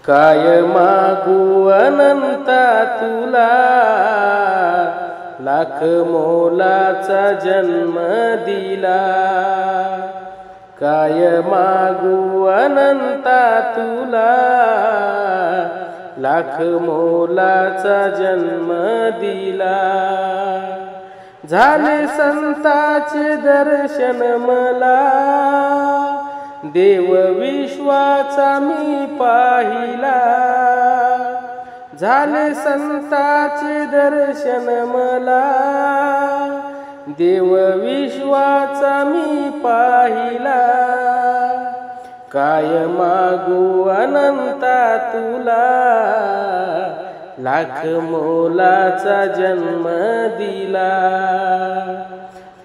काय मागू अनंता तुला, लाख मोलाचा जन्म दिला। काय मागू अनंता तुला, लाख मोलाचा जन्म दिला। झाले संतांचे दर्शन मला, देव विश्वाचा मी पाहिला। झाले संतांचे दर्शन मला, देव विश्वाचा मी पाहिला। काय मागू अनंता तुला, लाख मोलाचा जन्म दिला।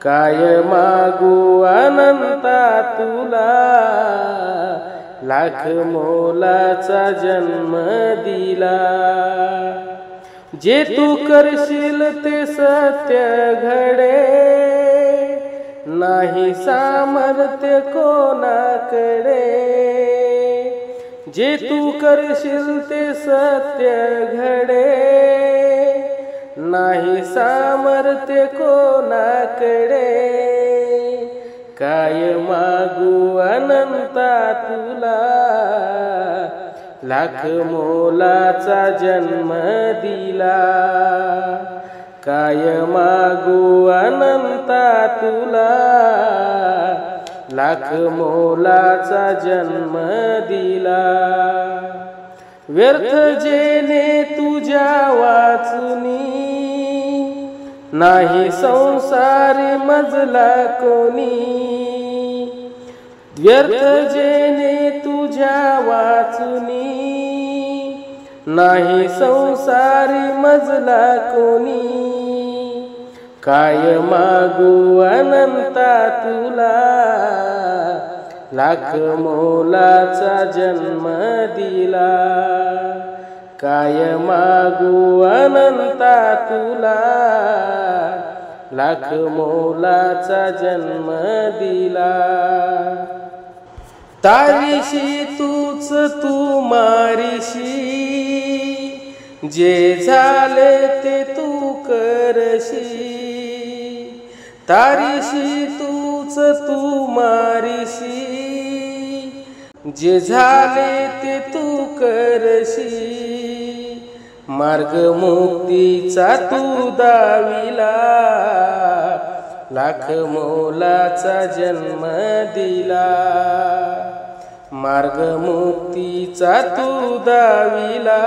काय मागू अनंता तुला, लाख मोलाचा जन्म दिला। जे तू करशील ते सत्य घडे, नाही सामर्थ्य कोणाकडे। जे तू करशील ते सत्य घडे, नाही सामर्थ्य कोणाकडे। काय मागू अनंता तुला, लाख मोलाचा जन्म दिला। काय मागू अनंता तुला, लाख मोलाचा जन्म दिला। व्यर्थ जेणे तुझ्या वाचुनी, नाही संसारी मजला कोणी। व्यर्थ जेणे तुझ्या वाचुनी, नाही संसारी मजला कोणी। काय मागू अनंता तुला, लाख मोलाचा जन्म दिला। काय मागू अनंता तुला, लाख मोलाचा जन्म दिला। तारीशी तूच तू मारीशी, जे झाले ते तू करशी। तारीशी तूच तू मारीशी, जे झाले ते तू करशी। मार्ग मुक्तीचा तू दाविला, लाख मोलाचा जन्म दिला। मार्ग मुक्तीचा तू दाविला,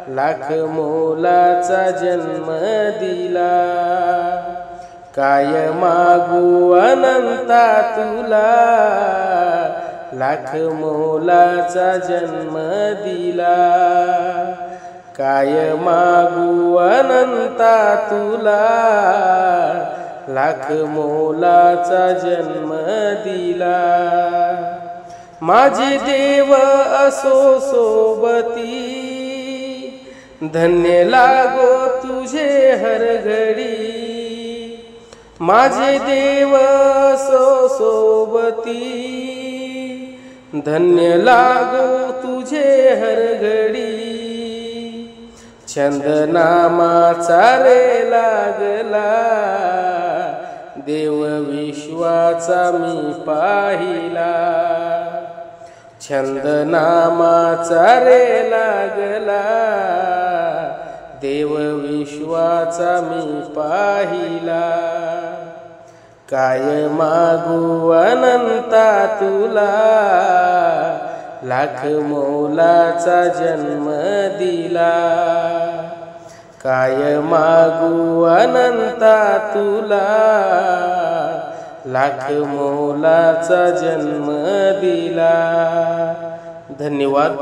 लाख मोलाचा जन्म दिला। काय मागू अनंता तुला, लाख मोलाचा जन्म दिला। काय मागू अनंता तुला, लाख मोलाचा जन्म दिला। माझे देव असो सोबती, धन्य लागो तुझे हर घडी। माझे देव असो सोबती, धन्य लागो तुझे हर घडी। छंद नामाचा रे लागला, देव विश्वाचा मी पाहिला। छंद नामाचा रे लागला, देव विश्वाचा मी पाहिला। काय मागू अनंता तुला, लाख मोलाचा जन्म दिला। काय मागू अनंता तुला, लाख मोलाचा जन्म दिला। धन्यवाद।